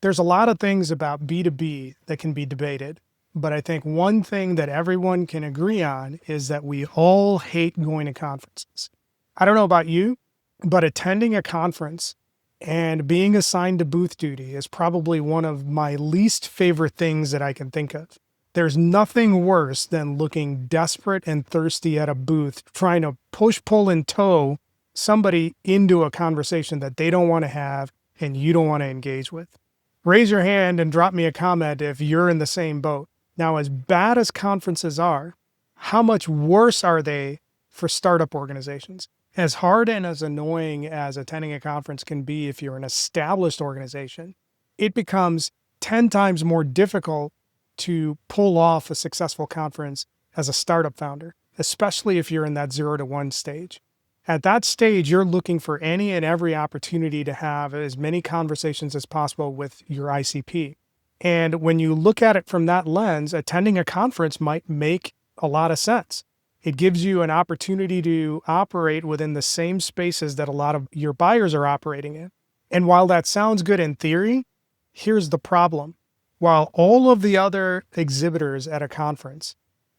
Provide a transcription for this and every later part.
There's a lot of things about B2B that can be debated, but I think one thing that everyone can agree on is that we all hate going to conferences. I don't know about you, but attending a conference and being assigned to booth duty is probably one of my least favorite things that I can think of. There's nothing worse than looking desperate and thirsty at a booth, trying to push, pull, and tow somebody into a conversation that they don't want to have and you don't want to engage with. Raise your hand and drop me a comment if you're in the same boat. Now, as bad as conferences are, how much worse are they for startup organizations? As hard and as annoying as attending a conference can be if you're an established organization, it becomes 10 times more difficult to pull off a successful conference as a startup founder, especially if you're in that 0 to 1 stage. At that stage, you're looking for any and every opportunity to have as many conversations as possible with your ICP. And when you look at it from that lens, attending a conference might make a lot of sense. It gives you an opportunity to operate within the same spaces that a lot of your buyers are operating in. And while that sounds good in theory, here's the problem. While all of the other exhibitors at a conference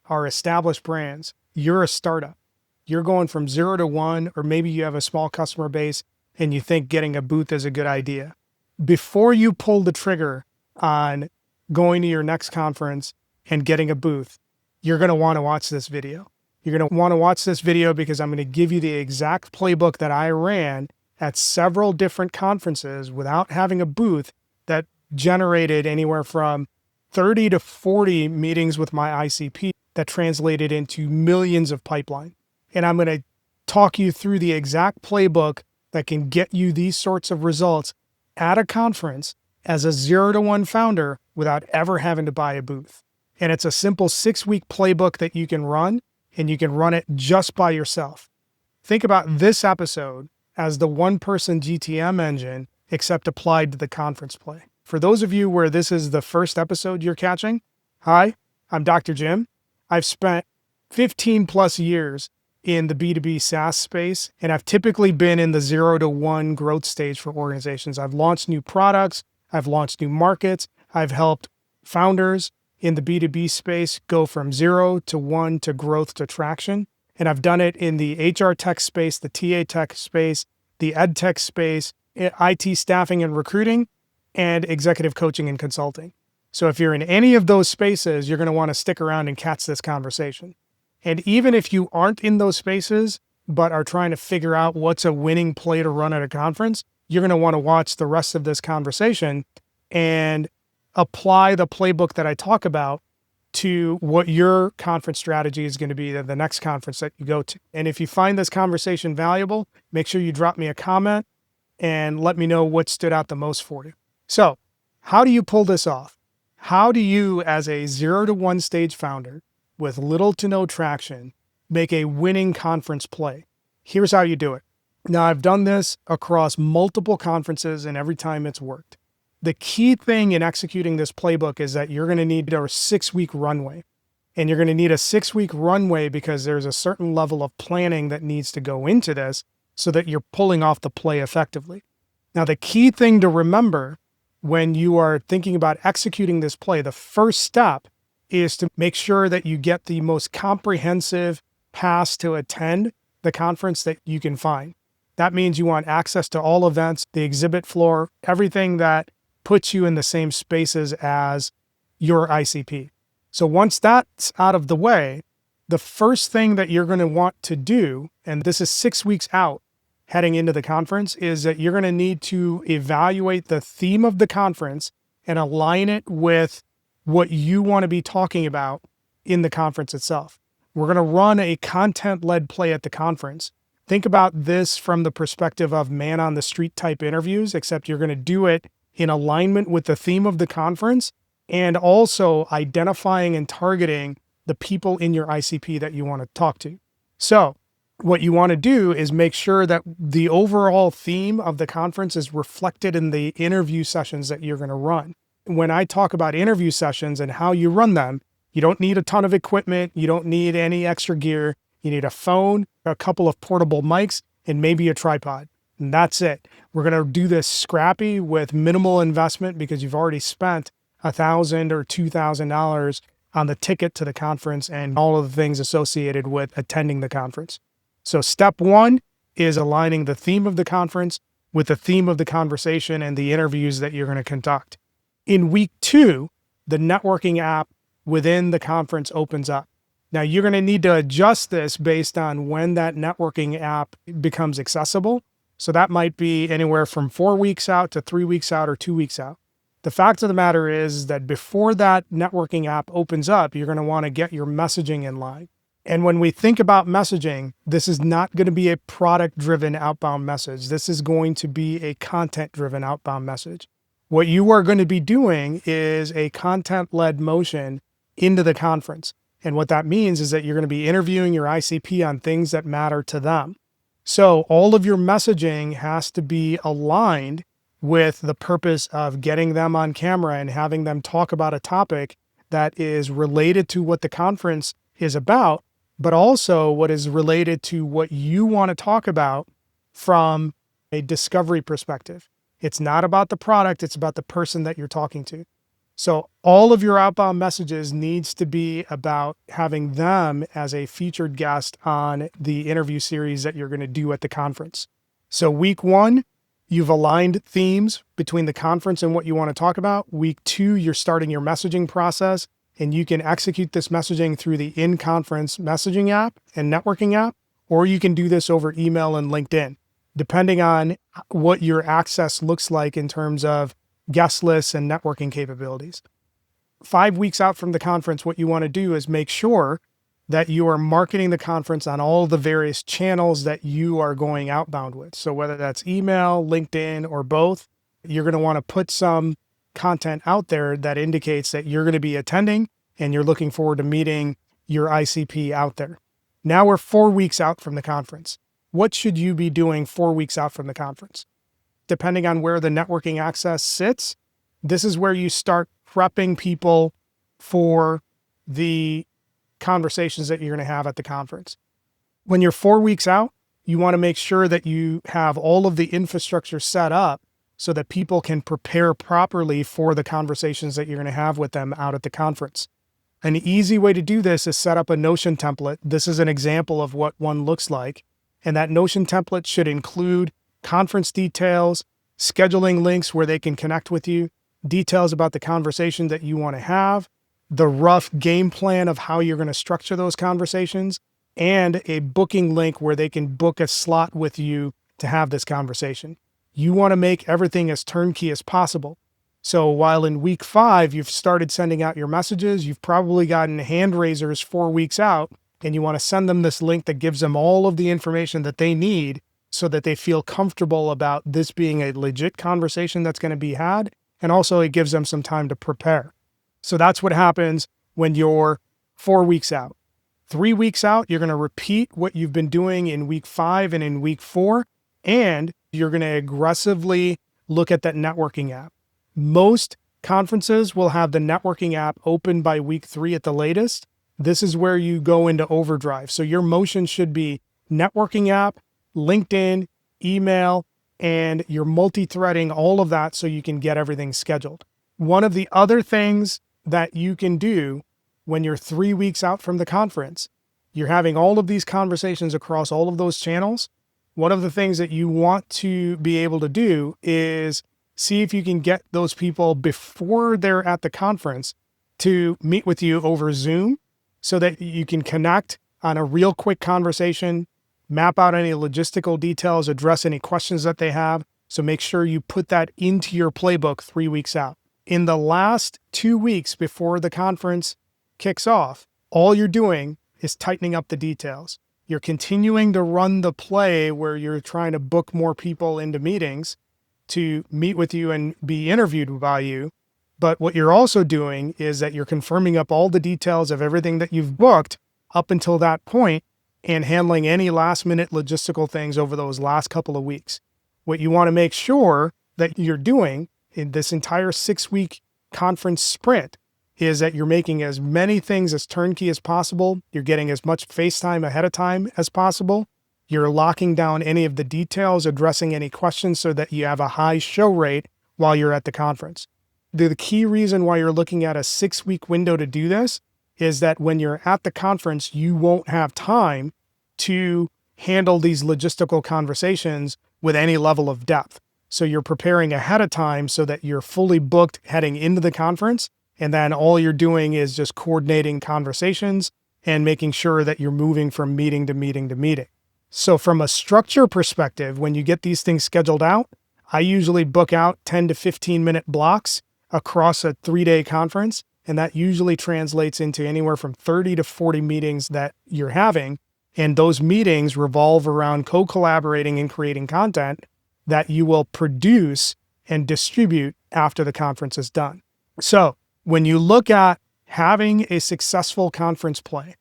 are established brands, you're a startup. You're going from 0 to 1, or maybe you have a small customer base and you think getting a booth is a good idea. Before you pull the trigger on going to your next conference and getting a booth, you're going to want to watch this video. You're going to want to watch this video because I'm going to give you the exact playbook that I ran at several different conferences without having a booth that generated anywhere from 30 to 40 meetings with my ICP that translated into millions of pipeline. And I'm going to talk you through the exact playbook that can get you these sorts of results at a conference as a 0 to 1 founder without ever having to buy a booth. And it's a simple 6-week playbook that you can run, and you can run it just by yourself. Think about this episode as the one-person GTM engine, except applied to the conference play. For those of you where this is the first episode you're catching, hi, I'm Dr. Jim. I've spent 15 plus years in the B2B SaaS space, and I've typically been in the 0 to 1 growth stage for organizations. I've launched new products, I've launched new markets, I've helped founders in the B2B space go from 0 to 1 to growth to traction. And I've done it in the HR tech space, the TA tech space, the ed tech space, IT staffing and recruiting, and executive coaching and consulting. So if you're in any of those spaces, you're going to want to stick around and catch this conversation. And even if you aren't in those spaces, but are trying to figure out what's a winning play to run at a conference, you're going to want to watch the rest of this conversation and apply the playbook that I talk about to what your conference strategy is going to be at the next conference that you go to. And if you find this conversation valuable, make sure you drop me a comment and let me know what stood out the most for you. So, how do you pull this off? How do you, as a 0 to 1 stage founder with little to no traction, make a winning conference play? Here's how you do it. Now, I've done this across multiple conferences, and every time it's worked. The key thing in executing this playbook is that you're going to need a 6-week runway. And you're going to need a 6-week runway because there's a certain level of planning that needs to go into this so that you're pulling off the play effectively. Now, the key thing to remember when you are thinking about executing this play, the first step is to make sure that you get the most comprehensive pass to attend the conference that you can find. That means you want access to all events, the exhibit floor, everything that puts you in the same spaces as your ICP. So once that's out of the way, the first thing that you're going to want to do, and this is 6 weeks out heading into the conference, is that you're going to need to evaluate the theme of the conference and align it with what you want to be talking about in the conference itself. We're going to run a content-led play at the conference. Think about this from the perspective of man on the street type interviews, except you're going to do it in alignment with the theme of the conference and also identifying and targeting the people in your ICP that you want to talk to. So what you want to do is make sure that the overall theme of the conference is reflected in the interview sessions that you're going to run. When I talk about interview sessions and how you run them, you don't need a ton of equipment. You don't need any extra gear. You need a phone, a couple of portable mics, and maybe a tripod. And that's it. We're going to do this scrappy with minimal investment because you've already spent $1,000 or $2,000 on the ticket to the conference and all of the things associated with attending the conference. So step one is aligning the theme of the conference with the theme of the conversation and the interviews that you're going to conduct. In week 2, the networking app within the conference opens up. Now you're going to need to adjust this based on when that networking app becomes accessible. So that might be anywhere from 4 weeks out to 3 weeks out or 2 weeks out. The fact of the matter is that before that networking app opens up, you're going to want to get your messaging in line. And when we think about messaging, this is not going to be a product-driven outbound message. This is going to be a content-driven outbound message. What you are going to be doing is a content-led motion into the conference. And what that means is that you're going to be interviewing your ICP on things that matter to them. So all of your messaging has to be aligned with the purpose of getting them on camera and having them talk about a topic that is related to what the conference is about, but also what is related to what you want to talk about from a discovery perspective. It's not about the product, it's about the person that you're talking to. So all of your outbound messages needs to be about having them as a featured guest on the interview series that you're going to do at the conference. So week 1, you've aligned themes between the conference and what you want to talk about. Week 2, you're starting your messaging process, and you can execute this messaging through the in-conference messaging app and networking app, or you can do this over email and LinkedIn, depending on what your access looks like in terms of guest lists and networking capabilities. 5 weeks out from the conference, what you want to do is make sure that you are marketing the conference on all the various channels that you are going outbound with. So whether that's email, LinkedIn, or both, you're going to want to put some content out there that indicates that you're going to be attending and you're looking forward to meeting your ICP out there. Now we're 4 weeks out from the conference. What should you be doing 4 weeks out from the conference? Depending on where the networking access sits, this is where you start prepping people for the conversations that you're going to have at the conference. When you're 4 weeks out, you want to make sure that you have all of the infrastructure set up so that people can prepare properly for the conversations that you're going to have with them out at the conference. An easy way to do this is set up a Notion template. This is an example of what one looks like. And that Notion template should include conference details, scheduling links where they can connect with you, details about the conversation that you want to have, the rough game plan of how you're going to structure those conversations, and a booking link where they can book a slot with you to have this conversation. You want to make everything as turnkey as possible. So while in week 5, you've started sending out your messages, you've probably gotten hand raisers 4 weeks out, and you want to send them this link that gives them all of the information that they need so that they feel comfortable about this being a legit conversation that's going to be had. And also it gives them some time to prepare. So that's what happens when you're 4 weeks out. 3 weeks out, you're going to repeat what you've been doing in week 5 and in week 4, and you're going to aggressively look at that networking app. Most conferences will have the networking app open by week 3 at the latest. This is where you go into overdrive. So your motion should be networking app, LinkedIn, email, and you're multi-threading all of that so you can get everything scheduled. One of the other things that you can do when you're 3 weeks out from the conference, you're having all of these conversations across all of those channels. One of the things that you want to be able to do is see if you can get those people before they're at the conference to meet with you over Zoom so that you can connect on a real quick conversation, map out any logistical details, address any questions that they have. So make sure you put that into your playbook 3 weeks out. In the last 2 weeks before the conference kicks off, all you're doing is tightening up the details. You're continuing to run the play where you're trying to book more people into meetings to meet with you and be interviewed by you. But what you're also doing is that you're confirming up all the details of everything that you've booked up until that point and handling any last minute logistical things over those last couple of weeks. What you want to make sure that you're doing in this entire 6-week conference sprint is that you're making as many things as turnkey as possible. You're getting as much face time ahead of time as possible. You're locking down any of the details, addressing any questions so that you have a high show rate while you're at the conference. The key reason why you're looking at a 6-week window to do this is that when you're at the conference, you won't have time to handle these logistical conversations with any level of depth. So you're preparing ahead of time so that you're fully booked heading into the conference. And then all you're doing is just coordinating conversations and making sure that you're moving from meeting to meeting to meeting. So from a structure perspective, when you get these things scheduled out, I usually book out 10 to 15 minute blocks across a 3-day conference. And that usually translates into anywhere from 30 to 40 meetings that you're having. And those meetings revolve around co-collaborating and creating content that you will produce and distribute after the conference is done. So when you look at having a successful conference play,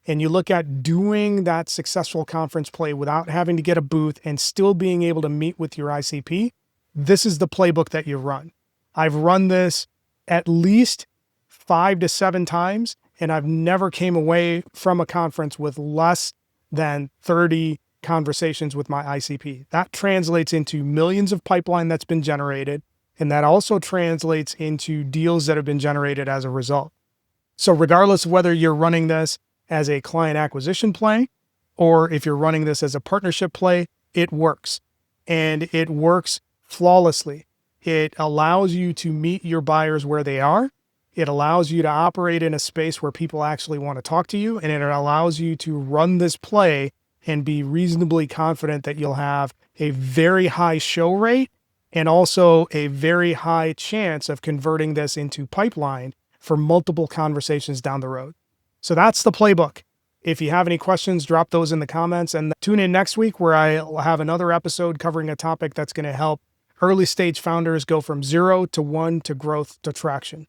and you look at doing that successful conference play without having to get a booth and still being able to meet with your ICP, this is the playbook that you run. I've run this at least 5 to 7 times, and I've never came away from a conference with less than 30 conversations with my ICP. That translates into millions of pipeline that's been generated, and that also translates into deals that have been generated as a result. So regardless of whether you're running this as a client acquisition play, or if you're running this as a partnership play, it works. And it works flawlessly. It allows you to meet your buyers where they are. It allows you to operate in a space where people actually want to talk to you. And it allows you to run this play and be reasonably confident that you'll have a very high show rate and also a very high chance of converting this into pipeline for multiple conversations down the road. So that's the playbook. If you have any questions, drop those in the comments, and tune in next week where I'll have another episode covering a topic that's going to help early stage founders go from 0 to 1 to growth to traction.